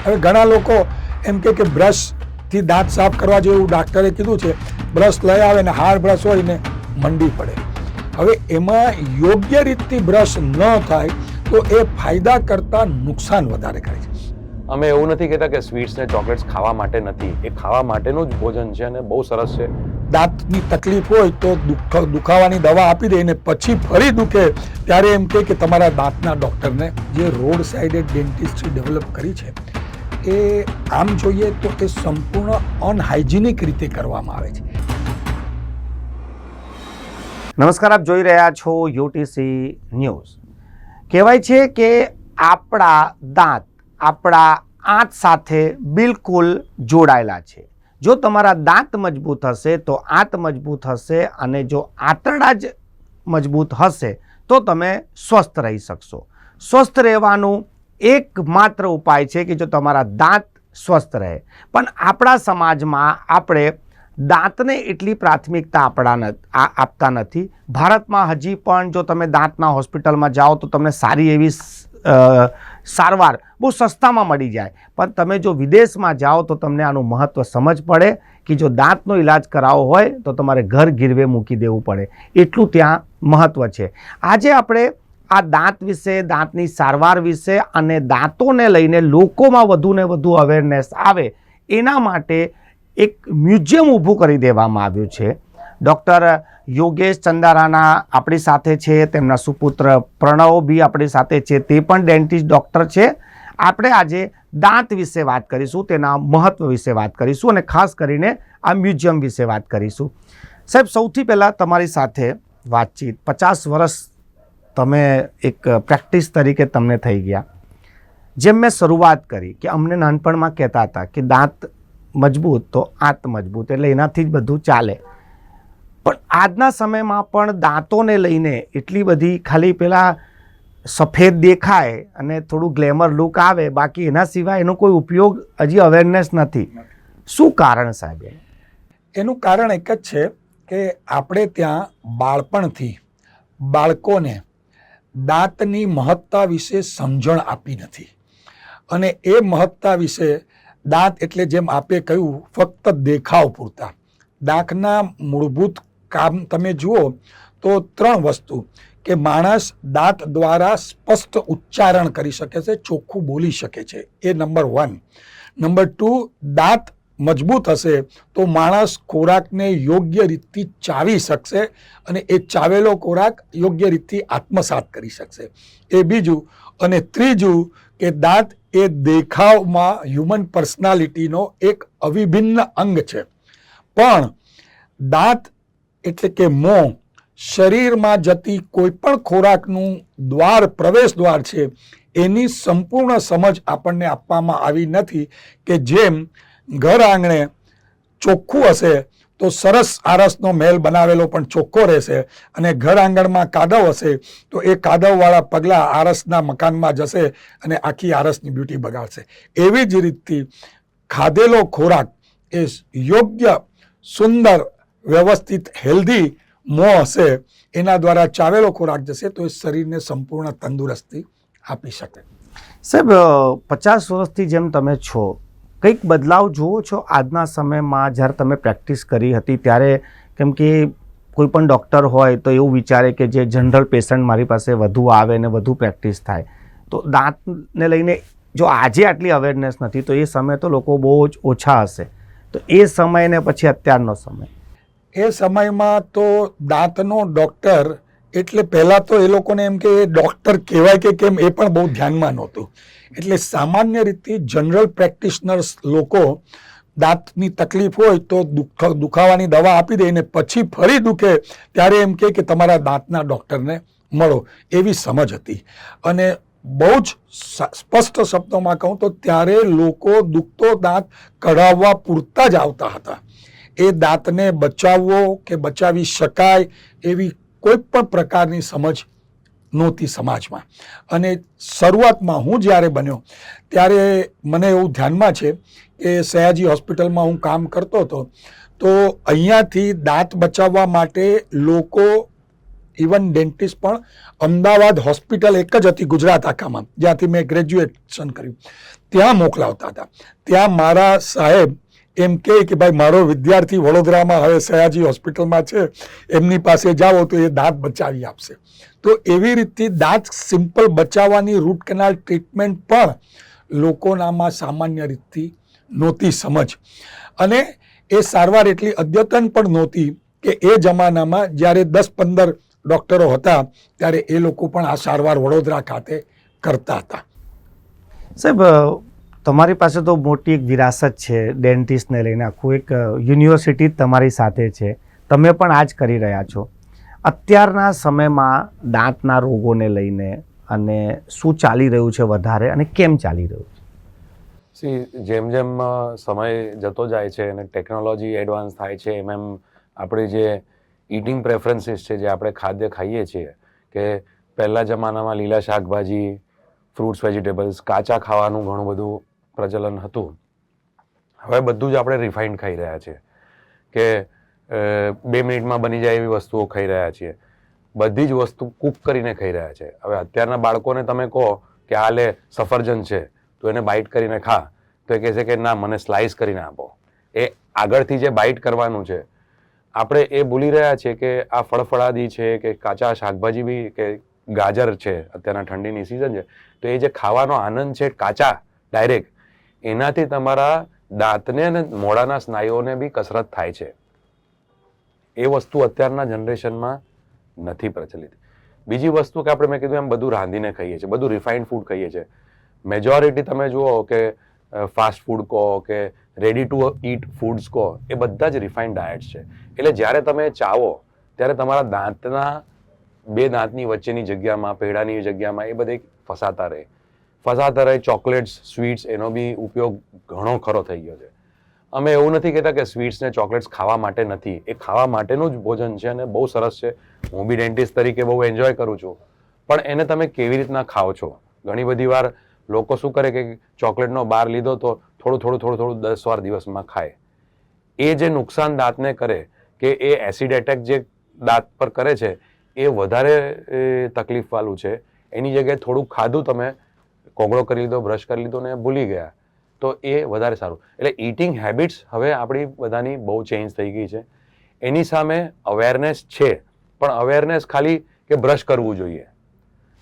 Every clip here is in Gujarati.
હવે ઘણા લોકો એમ કે બ્રશથી દાંત સાફ કરવા જેવું ડાક્ટરે કીધું છે, બ્રશ લઈ આવે ને હાર્ડ બ્રશ હોય ને મંડી પડે. હવે એમાં યોગ્ય રીતથી બ્રશ ન થાય તો એ ફાયદા કરતાં નુકસાન વધારે કરે છે. અમે એવું નથી કહેતા કે સ્વીટ્સ ને ચોકલેટ્સ ખાવા માટે નથી, એ ખાવા માટેનું જ ભોજન છે અને બહુ સરસ છે. દાંતની તકલીફ હોય તો દુખાવાની દવા આપી દે ને પછી ફરી દુખે ત્યારે એમ કે તમારા દાંતના ડૉક્ટરને. જે રોડ સાઇડે ડેન્ટિસ્ટ્રી ડેવલપ કરી છે એ આમ જોઈએ તો એ સંપૂર્ણ અનહાઇજિનિક રીતે કરવામાં આવે છે. નમસ્કાર, આપ જોઈ રહ્યા છો યુટીસી ન્યૂઝ. કહેવાય છે કે આપણા દાંત આપણા આંત સાથે બિલકુલ જોડાયેલા છે. જો તમારા દાંત મજબૂત હશે તો આંત મજબૂત હશે, અને જો આંતરડા જ મજબૂત હશે તો તમે સ્વસ્થ રહી શકશો. સ્વસ્થ રહેવાનું એકમાત્ર ઉપાય છે કે જો તમારા દાંત સ્વસ્થ રહે. પણ આપણા સમાજમાં આપણે દાંતને એટલી પ્રાથમિકતા આપતા નથી. ભારતમાં હજી પણ જો તમે દાંતના હોસ્પિટલમાં જાઓ તો તમને સારી એવી સારવાર બહુ સસ્તામાં મળી જાય. પણ તમે જો વિદેશમાં જાઓ તો તમને આનું મહત્ત્વ સમજ પડે કે જો દાંતનો ઈલાજ કરાવવો હોય તો તમારે ઘર ગીરવે મૂકી દેવું પડે, એટલું ત્યાં મહત્ત્વ છે. આજે આપણે આ દાંત વિશે, દાંતની સારવાર વિશે અને દાંતોને લઈને લોકોમાં વધુ ને વધુ અવેરનેસ આવે એના માટે એક મ્યુઝિયમ ઊભું કરી દેવામાં આવ્યું છે. ડૉક્ટર યોગેશ ચંદારાના આપણી સાથે છે, તેમના સુપુત્ર પ્રણવ બી આપણી સાથે છે, તે પણ ડેન્ટિસ્ટ ડૉક્ટર છે. આપણે આજે દાંત વિશે વાત કરીશું, તેના મહત્ત્વ વિશે વાત કરીશું અને ખાસ કરીને આ મ્યુઝિયમ વિશે વાત કરીશું. સાહેબ, સૌથી પહેલાં તમારી સાથે વાતચીત, 50 વર્ષ તમે એક પ્રેક્ટિસ તરીકે તમને થઈ ગયા. જેમ મેં શરૂઆત કરી કે અમને નાનપણમાં કહેતા હતા કે દાંત મજબૂત તો આંત મજબૂત, એટલે એનાથી જ બધું ચાલે. પણ આજના સમયમાં પણ દાંતોને લઈને એટલી બધી ખાલી પેલા સફેદ દેખાય અને થોડું ગ્લેમર લુક આવે, બાકી એના સિવાય એનો કોઈ ઉપયોગ હજી અવેરનેસ નથી. શું કારણ સાહેબ? એનું કારણ એક જ છે કે આપણે ત્યાં બાળપણથી બાળકોને દાંતની મહત્તા વિશે સમજણ આપી નથી. અને એ મહત્તા વિશે દાંત એટલે જેમ આપે કહ્યું ફક્ત દેખાવ પૂરતા. દાંતના મૂળભૂત કામ તમે જુઓ તો 3 વસ્તુ કે માણસ દાંત દ્વારા સ્પષ્ટ ઉચ્ચારણ કરી શકે છે, ચોખ્ખું બોલી શકે છે, એ નંબર 1. નંબર 2, દાંત મજબૂત હશે તો માણસ ખોરાકને યોગ્ય રીતથી ચાવી શકશે અને એ ચાવેલો ખોરાક યોગ્ય રીતથી આત્મસાત કરી શકશે, એ બીજું. અને ત્રીજું કે દાંત એ દેખાવમાં હ્યુમન પર્સનાલિટીનો એક અવિભિન્ન અંગ છે. પણ દાંત એટલે કે મોં શરીરમાં જતી કોઈ પણ ખોરાકનું પ્રવેશ દ્વાર છે, એની સંપૂર્ણ સમજ આપણને આપવામાં આવી નથી. કે જેમ ઘર આંગણે ચોખ્ખું હશે તો સરસ આરસનો મહેલ બનાવેલો પણ ચોખ્ખો રહેશે, અને ઘર આંગણમાં કાદવ હશે તો એ કાદવવાળા પગલાં આરસના મકાનમાં જશે અને આખી આરસની બ્યુટી બગાડશે. એવી જ રીતથી ખાધેલો ખોરાક એ યોગ્ય, સુંદર, વ્યવસ્થિત, હેલ્ધી મોં હશે, એના દ્વારા ચાવેલો ખોરાક જશે તો એ શરીરને સંપૂર્ણ તંદુરસ્તી આપી શકે. સાહેબ, 50 વર્ષથી જેમ તમે છો, કંઈક બદલાવ જુઓ છો આજના સમયમાં? જ્યારે તમે પ્રેક્ટિસ કરી હતી ત્યારે, કેમ કે કોઈ પણ ડૉક્ટર હોય તો એવું વિચારે કે જે જનરલ પેશન્ટ મારી પાસે વધુ આવે ને વધુ પ્રેક્ટિસ થાય, તો દાંતને લઈને જો આજે આટલી અવેરનેસ નથી તો એ સમયે તો લોકો બહુ જ ઓછા હશે. તો એ સમય ને પછી અત્યારનો સમય, એ સમયમાં તો દાંતનો ડૉક્ટર એટલે પહેલાં તો એ લોકોને એમ કે ડૉક્ટર કહેવાય કે કેમ એ પણ બહુ ધ્યાનમાં નહોતું. એટલે સામાન્ય રીતે જનરલ પ્રેક્ટિશનર્સ લોકો દાંતની તકલીફ હોય તો દુખાવાની દવા આપી દે ને પછી ફરી દુખે ત્યારે એમ કે તમારા દાંતના ડૉક્ટરને મળો, એવી સમજ હતી. અને બહુ જ સ્પષ્ટ શબ્દોમાં કહું તો ત્યારે લોકો દુખતો દાંત કઢાવવા પૂરતા જ આવતા હતા. એ દાંતને બચાવવો કે બચાવી શકાય એવી કોઈ પણ પ્રકારની સમજ નહોતી સમાજમાં. અને શરૂઆતમાં હું જ્યારે બન્યો ત્યારે મને એવું ધ્યાનમાં છે કે સયાજી હોસ્પિટલમાં હું કામ કરતો હતો, તો અહીંયાથી દાંત બચાવવા માટે લોકો ઇવન ડેન્ટિસ્ટ પણ અમદાવાદ હોસ્પિટલ એક જ હતી ગુજરાત આખામાં, જ્યાંથી મેં ગ્રેજ્યુએશન કર્યું, ત્યાં મોકલાવતા હતા. ત્યાં મારા સાહેબ એમ કહે કે ભાઈ મારો વિદ્યાર્થી વડોદરામાં હવે સયાજી હોસ્પિટલમાં છે, એમની પાસે જાઓ તો એ દાંત બચાવી આપશે. તો એવી રીતે દાંત સિમ્પલ બચાવવાની રૂટ કેનાલ ટ્રીટમેન્ટ પણ લોકોનામાં સામાન્ય રીતથી નહોતી સમજ, અને એ સારવાર એટલી અદ્યતન પણ નહોતી કે એ જમાનામાં જ્યારે 10-15 ડૉક્ટરો હતા ત્યારે એ લોકો પણ આ સારવાર વડોદરા ખાતે કરતા હતા. સાહેબ, તમારી પાસે તો મોટી એક વિરાસત છે ડેન્ટિસ્ટને લઈને, આખું એક યુનિવર્સિટી જ તમારી સાથે છે, તમે પણ આ જ કરી રહ્યા છો. અત્યારના સમયમાં દાંતના રોગોને લઈને અને શું ચાલી રહ્યું છે વધારે અને કેમ ચાલી રહ્યું છે? જેમ જેમ સમય જતો જાય છે અને ટેકનોલોજી એડવાન્સ થાય છે એમ એમ આપણી જે ઇટિંગ પ્રેફરન્સીસ છે, જે આપણે ખાદ્ય ખાઈએ છીએ, કે પહેલા જમાનામાં લીલા શાકભાજી, ફ્રૂટ્સ, વેજીટેબલ્સ, કાચા ખાવાનું ઘણું બધું પ્રચલન હતું. હવે બધું જ આપણે રિફાઇન્ડ ખાઈ રહ્યા છીએ, કે 2 મિનિટમાં બની જાય એવી વસ્તુઓ ખાઈ રહ્યા છીએ. બધી જ વસ્તુ કૂક કરીને ખાઈ રહ્યા છે. હવે અત્યારના બાળકોને તમે કહો કે આ લે સફરજન છે તો એને બાઇટ કરીને ખા, તો એ કહેશે કે ના, મને સ્લાઇસ કરીને આપો. એ આગળથી જે બાઇટ કરવાનું છે, આપણે એ ભૂલી રહ્યા છીએ કે આ ફળફળાદી છે, કે કાચા શાકભાજી બી, કે ગાજર છે, અત્યારના ઠંડીની સિઝન છે, તો એ જે ખાવાનો આનંદ છે કાચા ડાયરેક્ટ, એનાથી તમારા દાંતને અને મોઢાના સ્નાયુઓને બી કસરત થાય છે. એ વસ્તુ અત્યારના જનરેશનમાં નથી પ્રચલિત. બીજી વસ્તુ કે આપણે મેં કીધું એમ બધું રાંધીને ખાઈએ છીએ, બધું રિફાઇન્ડ ફૂડ ખાઈએ છીએ. મેજોરિટી તમે જુઓ કે ફાસ્ટ ફૂડ કહો કે રેડી ટુ ઈટ ફૂડ્સ કહો, એ બધા જ રિફાઇન્ડ ડાયટ્સ છે. એટલે જ્યારે તમે ચાવો ત્યારે તમારા દાંતના 2 દાંતની વચ્ચેની જગ્યામાં, પેઢાની જગ્યામાં એ બધે ફસાતા રહે. ચોકલેટ્સ, સ્વીટ્સ, એનો બી ઉપયોગ ઘણો ખરો થઈ ગયો છે. અમે એવું નથી કહેતા કે સ્વીટ્સ ને ચોકલેટ્સ ખાવા માટે નથી, એ ખાવા માટેનું જ ભોજન છે અને બહુ સરસ છે. હું બી ડેન્ટિસ્ટ તરીકે બહુ એન્જોય કરું છું, પણ એને તમે કેવી રીતના ખાઓ છો. ઘણી બધી વાર લોકો શું કરે કે ચોકલેટનો બાર લીધો તો થોડું 10 વાર દિવસમાં ખાય. એ જે નુકસાન દાંતને કરે, કે એ એસિડ એટેક જે દાંત પર કરે છે, એ વધારે તકલીફવાળું છે. એની જગ્યાએ થોડુંક ખાધું, તમે કોગળો કરી લીધો, બ્રશ કરી લીધો ને ભૂલી ગયા, તો એ વધારે સારું. એટલે ઇટિંગ હેબિટ્સ હવે આપણી બધાની બહુ ચેન્જ થઈ ગઈ છે. એની સામે અવેરનેસ છે, પણ અવેરનેસ ખાલી કે બ્રશ કરવું જોઈએ.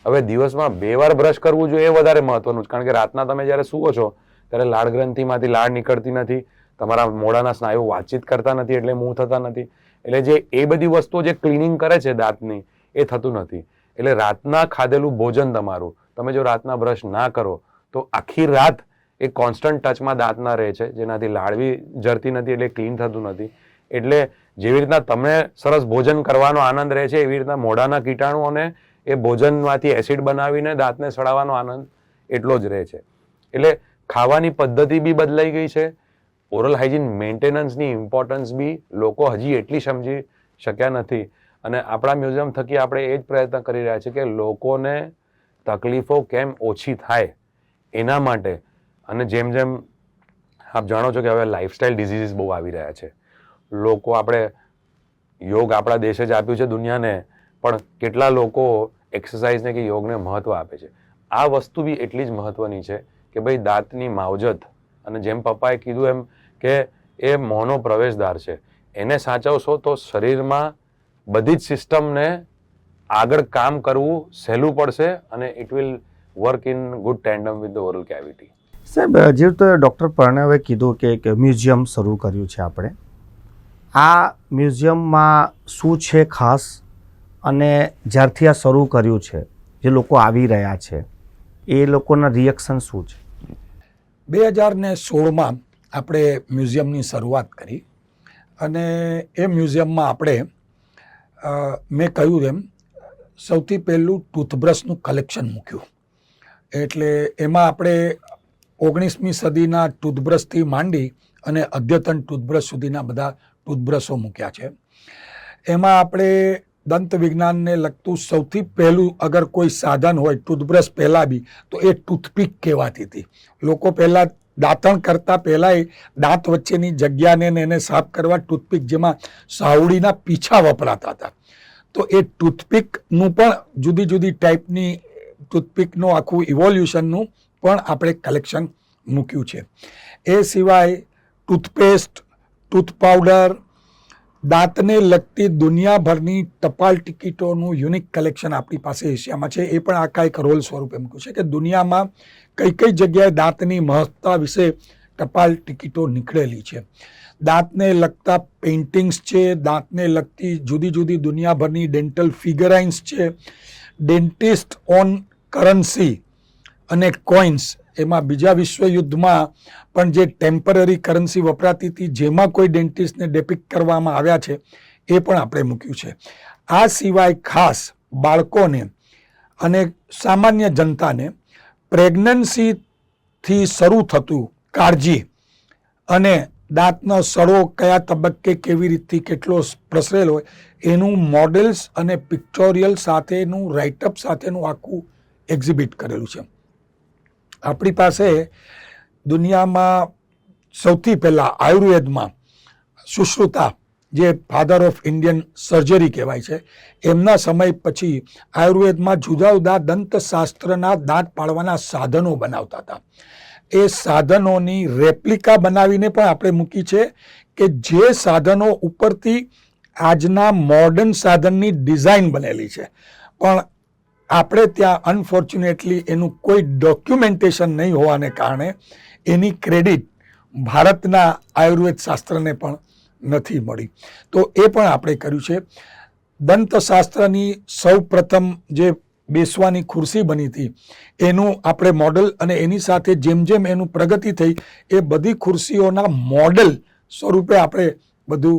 હવે દિવસમાં 2 વાર બ્રશ કરવું જોઈએ એ વધારે મહત્વનું છે, કારણ કે રાતના તમે જ્યારે સૂવો છો ત્યારે લાળ ગ્રંથિમાંથી લાળ નીકળતી નથી, તમારા મોઢાના સ્નાયુ વાતચીત કરતા નથી, એટલે મૂવ થતા નથી. એટલે જે એ બધી વસ્તુઓ જે ક્લિનિંગ કરે છે દાંતની, એ થતું નથી. એટલે રાતના ખાધેલું ભોજન તમારું, તમે જો રાતના બ્રશ ના કરો તો આખી રાત એ કોન્સ્ટન્ટ ટચમાં દાંતના રહે છે, જેનાથી લાળ બી જરતી નથી, એટલે ક્લીન થતું નથી. એટલે જેવી રીતના તમને સરસ ભોજન કરવાનો આનંદ રહે છે, એવી રીતના મોઢાના કીટાણુઓને એ ભોજનમાંથી એસિડ બનાવીને દાંતને સડાવવાનો આનંદ એટલો જ રહે છે. એટલે ખાવાની પદ્ધતિ બી બદલાઈ ગઈ છે. ઓરલ હાઇજીન મેન્ટેનન્સની ઇમ્પોર્ટન્સ બી લોકો હજી એટલી સમજી શક્યા નથી. અને આપણા મ્યુઝિયમ થકી આપણે એ જ પ્રયત્ન કરી રહ્યા છીએ કે લોકોને તકલીફો કેમ ઓછી થાય એના માટે. અને જેમ જેમ આપ જાણો છો કે હવે લાઇફસ્ટાઇલ ડિઝીઝીસ બહુ આવી રહ્યા છે. લોકો, આપણે યોગ આપણા દેશે જ આપ્યું છે દુનિયાને, પણ કેટલા લોકો એક્સરસાઇઝને કે યોગને મહત્વ આપે છે. આ વસ્તુ બી એટલી જ મહત્વની છે કે ભાઈ દાંતની માવજત, અને જેમ પપ્પાએ કીધું એમ કે એ મોંનો પ્રવેશદ્વાર છે, એને સાચવશો તો શરીરમાં બધી જ સિસ્ટમને આગળ કામ કરવું સહેલું પડશે અને it will work in good tandem with the oral cavity. સાહેબ, જે રીતે ડૉક્ટર પ્રણવે કીધું કે એક મ્યુઝિયમ શરૂ કર્યું છે આપણે, આ મ્યુઝિયમમાં શું છે ખાસ, અને જ્યારથી આ શરૂ કર્યું છે જે લોકો આવી રહ્યા છે એ લોકોના રિએક્શન શું છે? 2016માં આપણે મ્યુઝિયમની શરૂઆત કરી, અને એ મ્યુઝિયમમાં આપણે મેં કહ્યું એમ સૌથી પહેલું ટૂથબ્રશનું કલેક્શન મૂક્યું. એટલે એમાં આપણે 19મી સદીના ટૂથબ્રશથી માંડી અને અદ્યતન ટૂથબ્રશ સુધીના બધા ટૂથબ્રશો મૂક્યા છે. એમાં આપણે દંત વિજ્ઞાનને લગતું સૌથી પહેલું અગર કોઈ સાધન હોય ટૂથબ્રશ પહેલાં બી, તો એ ટૂથપીક કહેવાતી હતી. લોકો પહેલાં દાંતણ કરતાં પહેલાંય દાંત વચ્ચેની જગ્યાને એને સાફ કરવા ટૂથપીક, જેમાં સાવડીના પીછા વપરાતા હતા. તો એ ટૂથપીકનું પણ જુદી જુદી ટાઈપની ટૂથપીકનું આખું ઇવોલ્યુશનનું પણ આપણે કલેક્શન મૂક્યું છે. એ સિવાય ટૂથપેસ્ટ, ટૂથ પાવડર, દાંતને લગતી દુનિયાભરની ટપાલ ટિકિટોનું યુનિક કલેક્શન આપણી પાસે એશિયામાં છે. એ પણ આખા એક રોલ સ્વરૂપે મૂક્યું છે કે દુનિયામાં કઈ કઈ જગ્યાએ દાંતની મહત્તા વિશે ટપાલ ટિકિટો નીકળેલી છે. દાંતને લગતા પેઇન્ટિંગ્સ છે, દાંતને લગતી જુદી જુદી દુનિયાભરની ડેન્ટલ ફિગરાઇન્સ છે, ડેન્ટિસ્ટ ઓન કરન્સી અને કોઇન્સ, એમાં બીજા વિશ્વયુદ્ધમાં પણ જે ટેમ્પરરી કરન્સી વપરાતી હતી જેમાં કોઈ ડેન્ટિસ્ટને ડેપિક્ટ કરવામાં આવ્યા છે એ પણ આપણે મૂક્યું છે. આ સિવાય ખાસ બાળકોને અને સામાન્ય જનતાને પ્રેગ્નન્સીથી શરૂ થતું કાળજી અને દાંતનો સડો કયા તબક્કે કેવી રીતથી કેટલો પ્રસરેલ હોય એનું મોડેલ્સ અને પિક્ટોરિયલ સાથેનું રાઇટઅપ સાથેનું આખું એક્ઝિબિટ કરેલું છે. આપણી પાસે દુનિયામાં સૌથી પહેલાં આયુર્વેદમાં સુશ્રુતા, જે ફાધર ઓફ ઇન્ડિયન સર્જરી કહેવાય છે, એમના સમય પછી આયુર્વેદમાં જુદા જુદા દંતશાસ્ત્રના દાંત પાડવાના સાધનો બનાવતા હતા. એ સાધનોની રેપ્લિકા બનાવીને પણ આપણે મૂકી છે કે જે સાધનો ઉપરથી આજના મોડર્ન સાધનની ડિઝાઇન બનેલી છે, પણ આપણે ત્યાં અનફોર્ચ્યુનેટલી એનું કોઈ ડોક્યુમેન્ટેશન નહીં હોવાને કારણે એની ક્રેડિટ ભારતના આયુર્વેદ શાસ્ત્રને પણ નથી મળી. તો એ પણ આપણે કર્યું છે. દંતશાસ્ત્રની સૌ પ્રથમ જે બેસવાની ખુરશી બની હતી એનું આપણે મોડલ અને એની સાથે જેમ જેમ એનું પ્રગતિ થઈ એ બધી ખુરશીઓના મોડલ સ્વરૂપે આપણે બધું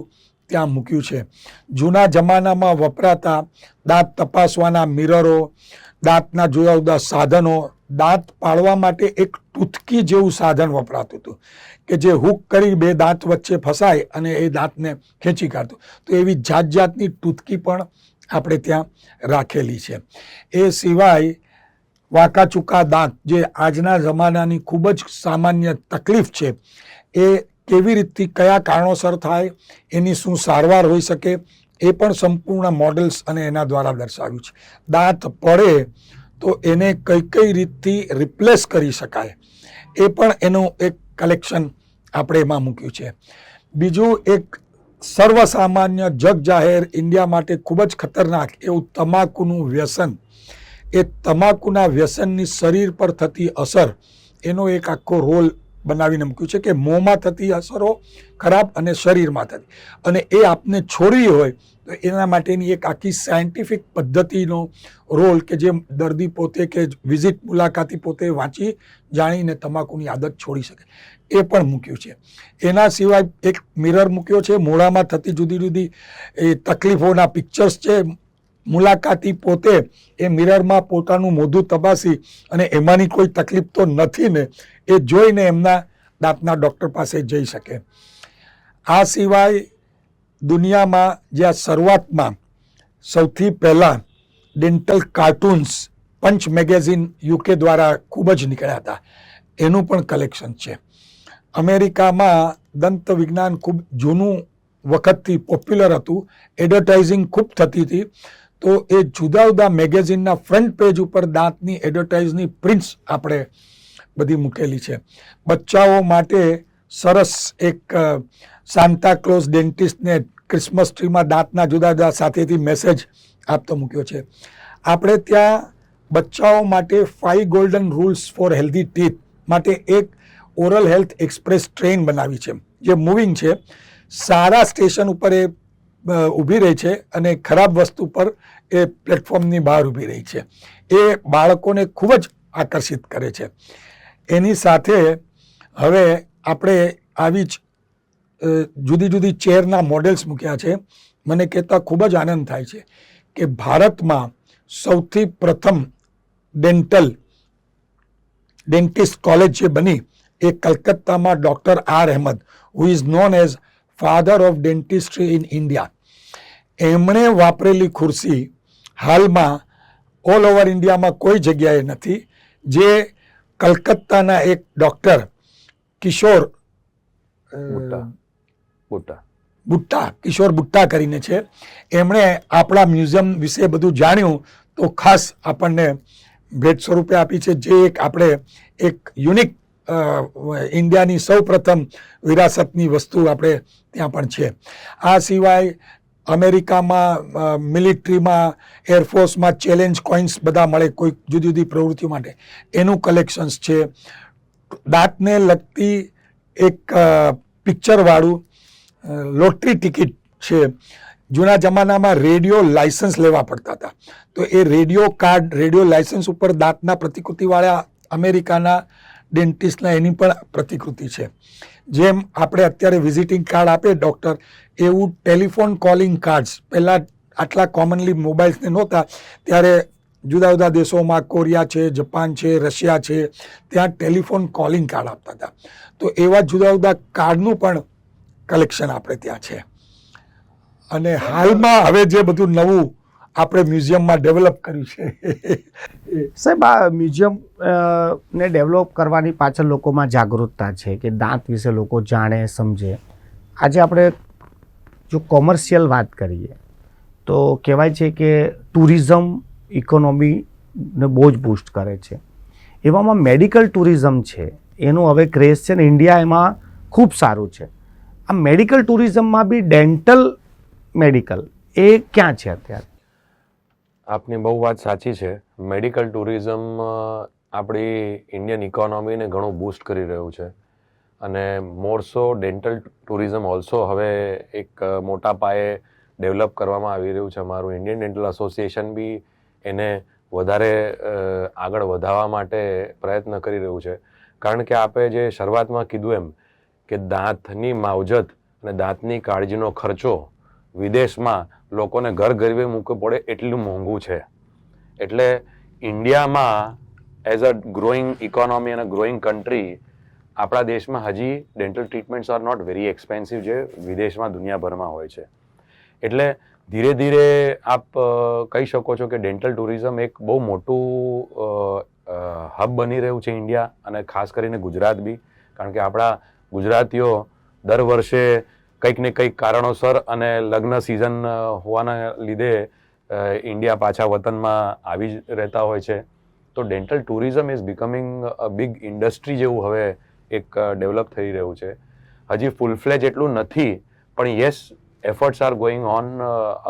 ત્યાં મૂક્યું છે. જૂના જમાનામાં વપરાતા દાંત તપાસવાના મિરરો, દાંતના જુદા જુદા સાધનો, દાંત પાડવા માટે એક ટૂથકી જેવું સાધન વપરાતું હતું કે જે હુક કરી બે દાંત વચ્ચે ફસાય અને એ દાંતને ખેંચી કાઢતું. તો એવી જાત જાતની ટૂથકી પણ આપણે ત્યાં રાખેલી છે. એ સિવાય વાંકા ચૂકા દાંત, જે આજના જમાનાની ખૂબ જ સામાન્ય તકલીફ છે, એ કેવી રીતથી કયા કારણોસર થાય, એની શું સારવાર હોઈ શકે, એ પણ સંપૂર્ણ મોડલ્સ અને એના દ્વારા દર્શાવ્યું છે. દાંત પડે તો એને કઈ કઈ રીતથી રિપ્લેસ કરી શકાય એ પણ એનું એક કલેક્શન આપણે એમાં મૂક્યું છે. બીજું એક સર્વસામાન્ય જગ જાહેર ઇન્ડિયા માટે ખૂબ જ ખતરનાક એવું તમાકુનું વ્યસન, એ તમાકુના વ્યસનની શરીર પર થતી અસર, એનો એક આખો રોલ બનાવીને મૂક્યું છે કે મોંમાં થતી અસરો ખરાબ અને શરીરમાં થતી, અને એ આપને છોડવી હોય તો એના માટેની એક આખી સાયન્ટિફિક પદ્ધતિનો રોલ કે જે દર્દી પોતે કે વિઝિટ મુલાકાતી પોતે વાંચી જાણીને તમાકુની આદત છોડી શકે એ પણ મૂક્યું છે. એના સિવાય એક મિરર મૂક્યો છે, મોઢામાં થતી જુદી જુદી એ તકલીફોના પિક્ચર્સ છે. મુલાકાતી પોતે એ મિરરમાં પોતાનું મોઢું તપાસી અને એમાંની કોઈ તકલીફ તો નથી ને એ જોઈને એમના દાંતના ડૉક્ટર પાસે જઈ શકે. આ સિવાય દુનિયામાં જ્યાં શરૂઆતમાં સૌથી પહેલાં ડેન્ટલ કાર્ટૂન્સ પંચ મેગેઝિન યુકે દ્વારા ખૂબ જ નીકળ્યા હતા, એનું પણ કલેક્શન છે. અમેરિકામાં દંત વિજ્ઞાન ખૂબ જૂનું વખતથી પોપ્યુલર હતું, એડવર્ટાઇઝિંગ ખૂબ થતી હતી, તો એ જુદા જુદા મેગેઝિનના ફ્રન્ટ પેજ ઉપર દાંતની એડવર્ટાઇઝની પ્રિન્ટ્સ આપણે બધી મૂકેલી છે. બચ્ચાઓ માટે સરસ એક સાન્તા ક્લોઝ ડેન્ટિસ્ટને ક્રિસમસ ટ્રીમાં દાંતના જુદા જુદા સાથેથી મેસેજ આપતો મૂક્યો છે. આપણે ત્યાં બચ્ચાઓ માટે 5 golden rules four healthy teeth માટે એક ઓરલ હેલ્થ એક્સપ્રેસ ટ્રેન બનાવી છે, જે મૂવિંગ છે. સારા સ્ટેશન ઉપર એ ઊભી રહી છે અને ખરાબ વસ્તુ પર એ પ્લેટફોર્મની બહાર ઊભી રહી છે. એ બાળકોને ખૂબ જ આકર્ષિત કરે છે. એની સાથે હવે આપણે આવી જ જુદી જુદી ચેરના મોડેલ્સ મૂક્યા છે. મને કહેતા ખૂબ જ આનંદ થાય છે કે ભારતમાં સૌથી પ્રથમ ડેન્ટિસ્ટ કોલેજ જે બની એ કલકત્તામાં doctor R Ahmed, who is known as father of dentistry in India, એમણે વાપરેલી ખુરશી હાલમાં ઓલ ઓવર ઇન્ડિયામાં કોઈ જગ્યાએ નથી. જે કલકત્તાના એક ડૉક્ટર કિશોર બુટ્ટા, કિશોર બુટ્ટા કરીને છે, એમણે આપણા મ્યુઝિયમ વિશે બધું જાણ્યું તો ખાસ આપણને ભેટ સ્વરૂપે આપી છે, જે આપણે એક યુનિક ઇન્ડિયાની સૌ પ્રથમ વિરાસતની વસ્તુ આપણે ત્યાં પણ છે. આ સિવાય અમેરિકામાં મિલિટરીમાં, એરફોર્સમાં ચેલેન્જ કોઇન્સ બધા મળે કોઈ જુદી જુદી પ્રવૃત્તિઓ માટે, એનું કલેક્શન્સ છે. દાંતને લગતી એક પિક્ચરવાળું લોટરી ટિકિટ છે. જૂના જમાનામાં રેડિયો લાયસન્સ લેવા પડતા હતા, તો એ રેડિયો કાર્ડ, રેડિયો લાયસન્સ ઉપર દાંતના પ્રતિકૃતિવાળા અમેરિકાના ડેન્ટિસ્ટના એની પણ પ્રતિકૃતિ છે. જેમ આપણે અત્યારે વિઝિટિંગ કાર્ડ આપે ડૉક્ટર, એવું ટેલિફોન કોલિંગ કાર્ડ્સ પહેલાં આટલા કોમનલી મોબાઈલ્સને નહોતા ત્યારે જુદા જુદા દેશોમાં, કોરિયા છે, જપાન છે, રશિયા છે, ત્યાં ટેલિફોન કોલિંગ કાર્ડ આપતા હતા. તો એવા જુદા જુદા કાર્ડનું પણ કલેક્શન આપણે ત્યાં છે. અને હાલમાં હવે જે બધું નવું આપણે મ્યુઝિયમમાં ડેવલપ કર્યું છે. સાહેબ, આ મ્યુઝિયમ ને ડેવલપ કરવાની પાછળ લોકોમાં જાગૃતતા છે કે દાંત વિશે લોકો જાણે, સમજે. આજે આપણે જો કોમર્શિયલ વાત કરીએ તો કહેવાય છે કે ટુરિઝમ ઇકોનોમીને બહુ જ બૂસ્ટ કરે છે. એવામાં મેડિકલ ટુરિઝમ છે, એનું હવે ક્રેઝ છે ને ઇન્ડિયા એમાં ખૂબ સારું છે. આ મેડિકલ ટુરિઝમમાં બી ડેન્ટલ મેડિકલ એ ક્યાં છે અત્યારે? આપની બહુ વાત સાચી છે. મેડિકલ ટુરિઝમ આપણી ઇન્ડિયન ઇકોનોમીને ઘણું બૂસ્ટ કરી રહ્યું છે, અને મોરસો ડેન્ટલ ટુરિઝમ ઓલ્સો હવે એક મોટા પાયે ડેવલપ કરવામાં આવી રહ્યું છે. અમારું ઇન્ડિયન ડેન્ટલ એસોસિએશન બી એને વધારે આગળ વધારવા માટે પ્રયત્ન કરી રહ્યું છે. કારણ કે આપણે જે શરૂઆતમાં કીધું એમ કે દાંતની માવજત અને દાંતની કાળજીનો ખર્ચો વિદેશમાં લોકોને ઘર ગરીબે મૂકવો પડે એટલું મોંઘું છે. એટલે ઇન્ડિયામાં એઝ અ ગ્રોઈંગ ઇકોનોમી અને ગ્રોઈંગ કન્ટ્રી આપણા દેશમાં હજી dental treatments are not very expensive, જે વિદેશમાં દુનિયાભરમાં હોય છે. એટલે ધીરે ધીરે આપ કહી શકો છો કે ડેન્ટલ ટુરિઝમ એક બહુ મોટું હબ બની રહ્યું છે ઇન્ડિયા, અને ખાસ કરીને ગુજરાત બી. કારણ કે આપણા ગુજરાતીઓ દર વર્ષે કંઈક ને કંઈક કારણોસર અને લગ્ન સિઝન હોવાના લીધે ઇન્ડિયા પાછા વતનમાં આવી જ રહેતા હોય છે. તો dental tourism is becoming a big industry જેવું હવે એક ડેવલપ થઈ રહ્યું છે. હજી ફૂલ ફ્લેજ એટલું નથી, પણ yes, efforts are going on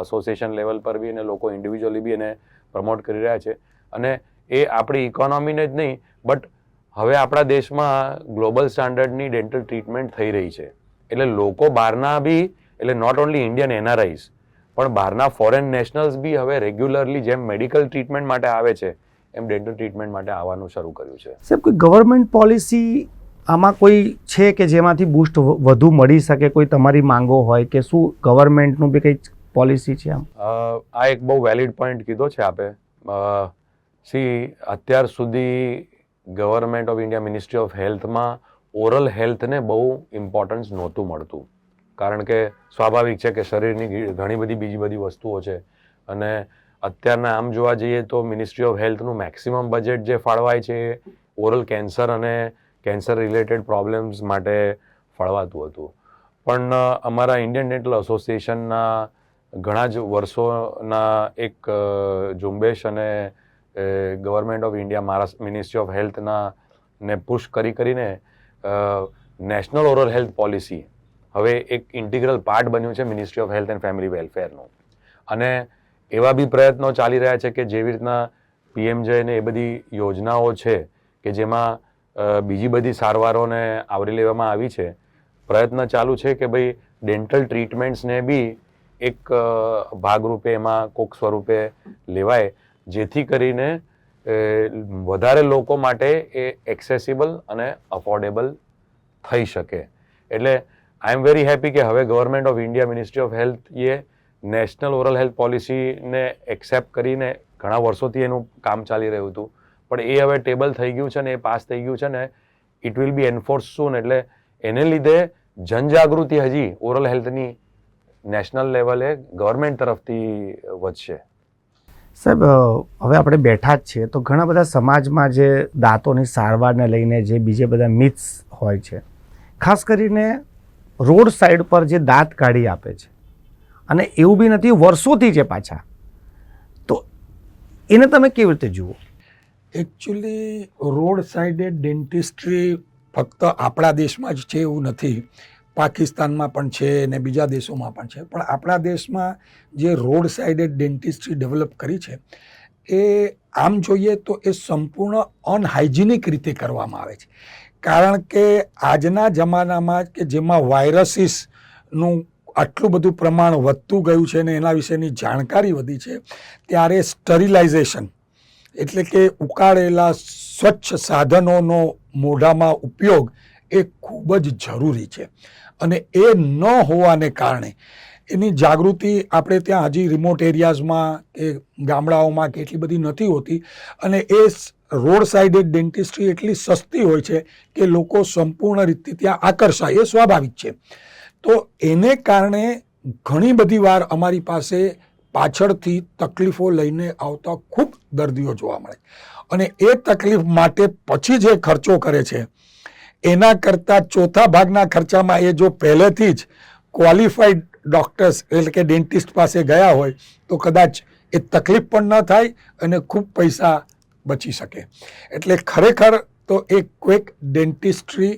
association level પર બી, અને લોકો ઇન્ડિવિજ્યુઅલી બી એને પ્રમોટ કરી રહ્યા છે. અને એ આપણી ઇકોનોમીને જ નહીં, બટ હવે આપણા દેશમાં ગ્લોબલ સ્ટાન્ડર્ડની ડેન્ટલ ટ્રીટમેન્ટ થઈ રહી છે. એટલે લોકો બહારના બી, એટલે નોટ ઓનલી ઇન્ડિયન એનઆરઆઈઝ, પણ બહારના ફોરેન નેશનલ્સ બી હવે રેગ્યુલરલી જેમ મેડિકલ ટ્રીટમેન્ટ માટે આવે છે એમ ડેન્ટલ ટ્રીટમેન્ટ માટે આવવાનું શરૂ કર્યું છે. સાહેબ, કોઈ ગવર્મેન્ટ પોલિસી આમાં કોઈ છે કે જેમાંથી બૂસ્ટ વધુ મળી શકે? કોઈ તમારી માંગો હોય કે શું ગવર્મેન્ટનું બી કંઈ પોલિસી છે આમ? આ એક બહુ વેલિડ પોઈન્ટ કીધો છે આપે. અત્યાર સુધી government of India, ministry of હેલ્થમાં ઓરલ હેલ્થને બહુ ઇમ્પોર્ટન્સ નહોતું મળતું. કારણ કે સ્વાભાવિક છે કે શરીરની ઘણી બધી બીજી બધી વસ્તુઓ છે, અને અત્યારના આમ જોવા જઈએ તો મિનિસ્ટ્રી ઓફ હેલ્થનું મેક્સિમમ બજેટ જે ફાળવાય છે ઓરલ કેન્સર અને કેન્સર રિલેટેડ પ્રોબ્લેમ્સ માટે ફાળવાતું હતું. પણ અમારા ઇન્ડિયન ડેન્ટલ એસોસિએશનના ઘણા જ વર્ષોના એક ઝુંબેશ અને government of India, Maharashtra ministry of હેલ્થના ને પુશ કરીને નેશનલ ઓરલ હેલ્થ પોલિસી હવે એક ઇન્ટિગ્રલ પાર્ટ બન્યું છે ministry of health and family વેલફેરનું. અને એવા બી પ્રયત્નો ચાલી રહ્યા છે કે જેવી રીતના પીએમજે ને એ બધી યોજનાઓ છે કે જેમાં બીજી બધી સારવારોને આવરી લેવામાં આવી છે. પ્રયત્ન ચાલુ છે કે ભાઈ ડેન્ટલ ટ્રીટમેન્ટ્સને બી એક ભાગરૂપે એમાં કોક સ્વરૂપે લેવાય, જેથી કરીને વધારે લોકો માટે એ એક્સેસિબલ અને અફોર્ડેબલ થઈ શકે. એટલે આઈ એમ વેરી હેપી કે હવે government of India, ministry of health એ નેશનલ ઓરલ હેલ્થ પોલિસીને એક્સેપ્ટ કરીને ઘણા વર્ષોથી એનું કામ ચાલી રહ્યું હતું, પણ એ હવે ટેબલ થઈ ગયું છે ને એ પાસ થઈ ગયું છે ને ઇટ વિલ બી એન્ફોર્સ સૂન. એટલે એને લીધે જનજાગૃતિ હજી ઓરલ હેલ્થની નેશનલ લેવલે ગવર્મેન્ટ તરફથી વધશે. સાહેબ, હવે આપણે બેઠા જ છીએ તો ઘણા બધા સમાજમાં જે દાંતોની સારવારને લઈને જે બીજે બધા મિથ્સ હોય છે, ખાસ કરીને રોડ સાઈડ પર જે દાંત કાઢી આપે છે, અને એવું બી નથી વર્ષોથી છે પાછા, તો એને તમે કેવી રીતે જુઓ? એકચ્યુઅલી રોડ સાઇડે ડેન્ટિસ્ટ્રી ફક્ત આપણા દેશમાં જ છે એવું નથી, પાકિસ્તાનમાં પણ છે ને બીજા દેશોમાં પણ છે. પણ આપણા દેશમાં જે રોડ સાઇડે ડેન્ટિસ્ટ્રી ડેવલપ કરી છે એ આમ જોઈએ તો એ સંપૂર્ણ અનહાઇજિનિક રીતે કરવામાં આવે છે. કારણ કે આજના જમાનામાં કે જેમાં વાયરસીસનું આટલું બધું પ્રમાણ વધતું ગયું છે ને એના વિશેની જાણકારી વધી છે, ત્યારે સ્ટરિલાઇઝેશન એટલે કે ઉકાળેલા સ્વચ્છ સાધનોનો મોઢામાં ઉપયોગ એ ખૂબ જ જરૂરી છે. અને એ ન હોવાને કારણે એની જાગૃતિ આપણે ત્યાં હજી રિમોટ એરિયાઝમાં કે ગામડાઓમાં કે એટલી બધી નથી હોતી. અને એ રોડ સાઇડે ડેન્ટિસ્ટ્રી એટલી સસ્તી હોય છે કે લોકો સંપૂર્ણ રીતે ત્યાં આકર્ષાય, એ સ્વાભાવિક છે. તો એને કારણે ઘણી બધી વાર અમારી પાસે પાછળથી તકલીફો લઈને આવતા ખૂબ દર્દીઓ જોવા મળે, અને એ તકલીફ માટે પછી જે ખર્ચો કરે છે એના કરતાં ચોથા ભાગના ખર્ચામાં એ જો પહેલેથી જ ક્વોલિફાઈડ ડૉક્ટર્સ એટલે કે ડેન્ટિસ્ટ પાસે ગયા હોય તો કદાચ એ તકલીફ પણ ન થાય અને ખૂબ પૈસા બચી શકે. એટલે ખરેખર તો એ ક્વિક ડેન્ટિસ્ટ્રી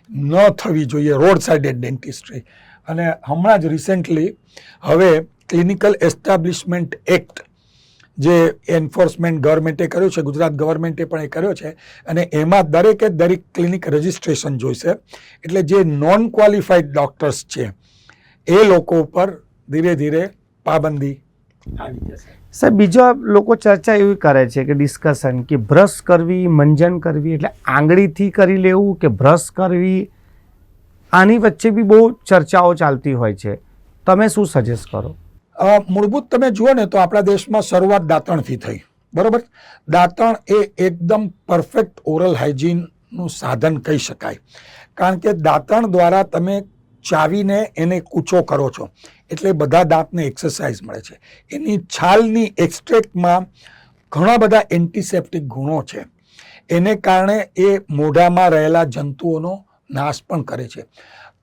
ન થવી જોઈએ, રોડ સાઇડે ડેન્ટિસ્ટ્રી. અને હમણાં જ રિસેન્ટલી હવે ક્લિનિકલ એસ્ટાબ્લિશમેન્ટ એક્ટ જે એન્ફોર્સમેન્ટ ગવર્મેન્ટે કર્યો છે, ગુજરાત ગવર્મેન્ટે પણ એ કર્યો છે, અને એમાં દરેકે દરેક ક્લિનિક રજિસ્ટ્રેશન જોઈશે. એટલે જે નોન ક્વોલિફાઈડ ડૉક્ટર્સ છે એ લોકો ઉપર ધીરે ધીરે પાબંદી આવી જશે. સાહેબ, બીજા લોકો ચર્ચા એવી કરે છે કે ડિસ્કશન કે બ્રશ કરવી, મંજન કરવી એટલે આંગળીથી કરી લેવું કે બ્રશ કરવી, આની વચ્ચે બી બહુ ચર્ચાઓ ચાલતી હોય છે. તમે શું સજેસ્ટ કરો? મૂળભૂત તમે જુઓ ને તો આપણા દેશમાં શરૂઆત દાંતણથી થઈ, બરોબર. દાંતણ એ એકદમ પરફેક્ટ ઓરલ હાઇજીનનું સાધન કહી શકાય, કારણ કે દાંતણ દ્વારા તમે ચાવીને એને કૂચો કરો છો એટલે બધા દાંતને એક્સરસાઇઝ મળે છે. એની છાલની એક્સ્ટ્રેક્ટમાં ઘણા બધા એન્ટિસેપ્ટિક ગુણો છે, એને કારણે એ મોઢામાં રહેલા જંતુઓનો નાશ પણ કરે છે.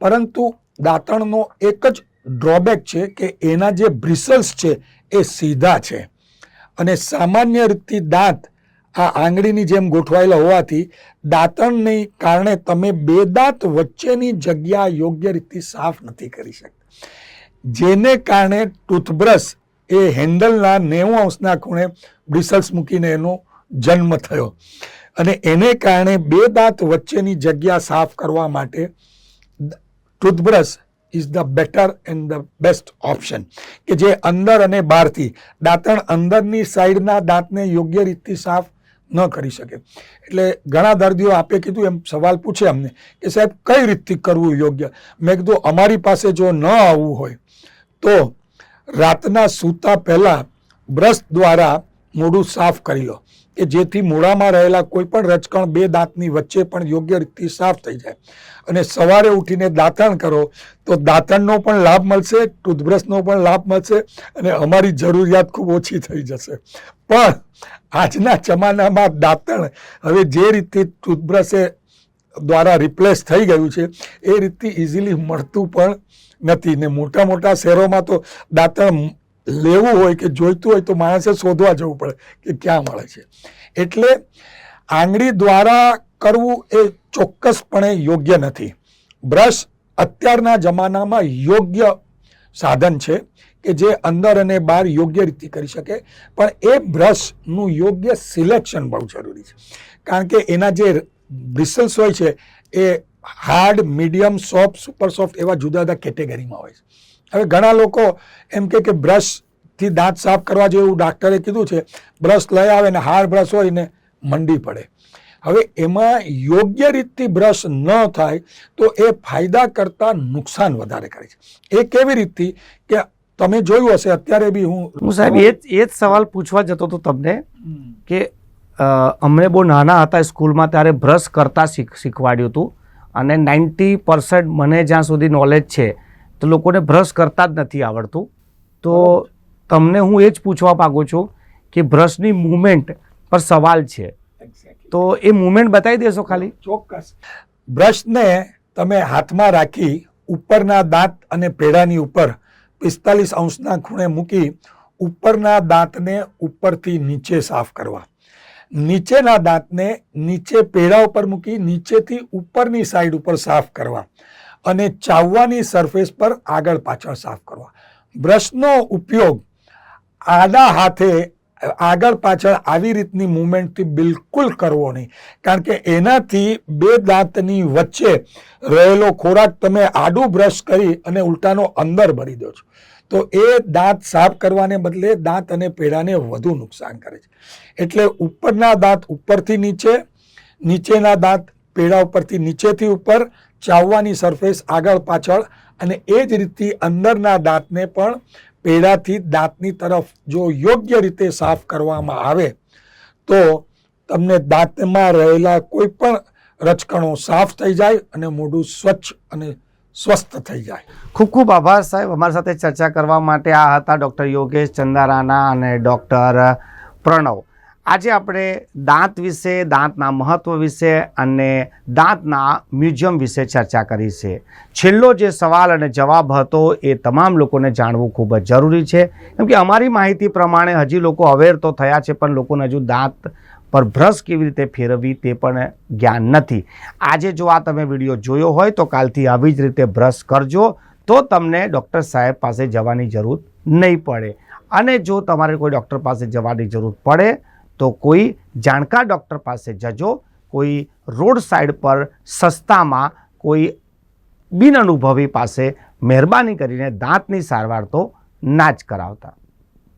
પરંતુ દાંતણનો એક જ ડ્રોબેક છે કે એના જે બ્રિસલ્સ છે એ સીધા છે, અને સામાન્ય રીતે દાંત આ આંગળીની જેમ ગોઠવાયેલા હોવાથી દાંતણને કારણે તમે બે દાંત વચ્ચેની જગ્યા યોગ્ય રીતે સાફ નથી કરી શકતા, જેને કારણે ટૂથબ્રશ એ હેન્ડલના 90° ખૂણે બ્રિસલ્સ મૂકીને એનો જન્મ થયો. અને એને કારણે બે દાંત વચ્ચેની જગ્યા સાફ કરવા માટે toothbrush is the better and the best option, કે જે અંદર અને બહારથી દાંતણ અંદરની સાઈડના દાંતને યોગ્ય રીતે સાફ ન કરી શકે. એટલે ઘણા દર્દીઓ આપે કીધું એમ સવાલ પૂછે અમને કે સાહેબ કઈ રીતથી કરવું યોગ્ય. મેં કીધું અમારી પાસે જો ન આવવું હોય તો રાતના સૂતા પહેલાં બ્રશ દ્વારા મોઢું સાફ કરી લો, કે જેથી મોઢામાં રહેલા કોઈ પણ રજકણ બે દાંતની વચ્ચે પણ યોગ્ય રીતે સાફ થઈ જાય. અને સવારે ઉઠીને દાંતણ કરો તો દાંતણનો પણ લાભ મળશે, ટૂથબ્રશનો પણ લાભ મળશે, અને અમારી જરૂરિયાત ખૂબ ઓછી થઈ જશે. પણ આજના જમાનામાં દાંતણ હવે જે રીતે ટૂથબ્રશ દ્વારા રિપ્લેસ થઈ ગયું છે એ રીતે ઇઝીલી મળતું પણ નથી. ને મોટા મોટા શહેરોમાં તો દાંતણ લેવું હોય કે જોઈતું હોય તો માણસે શોધવા જવું પડે કે ક્યાં મળે છે. એટલે આંગળી દ્વારા કરવું એ ચોક્કસપણે યોગ્ય નથી. બ્રશ અત્યારના જમાનામાં યોગ્ય સાધન છે કે જે અંદર અને બહાર યોગ્ય રીતે કરી શકે, પણ એ બ્રશનું યોગ્ય સિલેક્શન બહુ જરૂરી છે, કારણ કે એના જે બ્રિસલ્સ હોય છે એ hard, medium, soft, super soft એવા જુદા જુદા કેટેગરીમાં હોય છે. હવે ઘણા લોકો એમ કે બ્રશથી દાંત સાફ કરવા જેવું ડાક્ટરે કીધું છે, બ્રશ લઈ આવે ને હાર્ડ બ્રશ હોય ને મંડી પડે. હવે એમાં યોગ્ય રીતે બ્રશ ન થાય તો એ ફાયદા કરતાં નુકસાન વધારે કરે છે. એ કેવી રીતે કે તમે જોયું હશે, અત્યારે બી હું સાહેબ એ જ સવાલ પૂછવા જતો હતો તમને કે અમને બહુ નાના હતા સ્કૂલમાં ત્યારે બ્રશ કરતા શીખવાડ્યું હતું, અને 90% મને જ્યાં સુધી નોલેજ છે તો લોકોને બ્રશ કરતા જ નથી આવડતું. તો તમને હું એ જ પૂછવા માગું છું કે બ્રશની મૂવમેન્ટ પર સવાલ છે, તો એ મૂવમેન્ટ બતાવી દેશો ખાલી? ચોક્કસ. બ્રશને તમે હાથમાં રાખી ઉપરના દાંત અને પેઢાની ઉપર 45 અંશના ખૂણે મૂકી ઉપરના દાંતને ઉપરથી નીચે સાફ કરવા, નીચેના દાંતને નીચે પેઢા ઉપર મૂકી નીચેથી ઉપરની સાઈડ ઉપર સાફ કરવા અને ચાવવાની સરફેસ પર આગળ પાછળ સાફ કરવા. બ્રશનો ઉપયોગ આડા હાથે આગળ પાછળ આવી રીતની મૂવમેન્ટથી બિલકુલ કરવો નહીં, કારણ કે એનાથી બે દાંતની વચ્ચે રહેલો ખોરાક તમે આડું બ્રશ કરી અને ઉલટાનો અંદર ભરી દો છો, તો એ દાંત સાફ કરવાને બદલે દાંત અને પેઢાને વધુ નુકસાન કરે છે. એટલે ઉપરના દાંત ઉપરથી નીચે, નીચેના દાંત પેઢા ઉપરથી નીચેથી ઉપર, ચાવવાની સરફેસ આગળ પાછળ, અને એ જ રીતથી અંદરના દાંતને પણ પેઢાથી દાંતની તરફ જો યોગ્ય રીતે સાફ કરવામાં આવે તો તમને દાંતમાં રહેલા કોઈ પણ રચકણો સાફ થઈ જાય અને મોઢું સ્વચ્છ અને સ્વસ્થ થઈ જાય. ખૂબ ખૂબ આભાર સાહેબ. અમારી સાથે ચર્ચા કરવા માટે આ હતા ડૉક્ટર યોગેશ ચંદારાના અને ડૉક્ટર પ્રણવ. આજે આપણે દાંત વિશે, દાંતના મહત્ત્વ વિશે અને દાંતના મ્યુઝિયમ વિશે ચર્ચા કરી છે. છેલ્લો જે સવાલ અને જવાબ હતો એ તમામ લોકોને જાણવું ખૂબ જ જરૂરી છે, કેમ કે અમારી માહિતી પ્રમાણે હજી લોકો અવેર તો થયા છે, પણ લોકોને હજુ દાંત પર બ્રશ કેવી રીતે ફેરવવી તે પણ જ્ઞાન નથી. આજે જો આ તમે વિડીયો જોયો હોય તો કાલથી આવી જ રીતે બ્રશ કરજો, તો તમને ડૉક્ટર સાહેબ પાસે જવાની જરૂર નહીં પડે. અને જો તમારે કોઈ ડૉક્ટર પાસે જવાની જરૂર પડે તો કોઈ જાણકાર ડૉક્ટર પાસે જજો. કોઈ રોડ સાઈડ પર સસ્તામાં કોઈ બિનઅનુભવી પાસે મહેરબાની કરીને દાંતની સારવાર તો ના જ કરાવતા.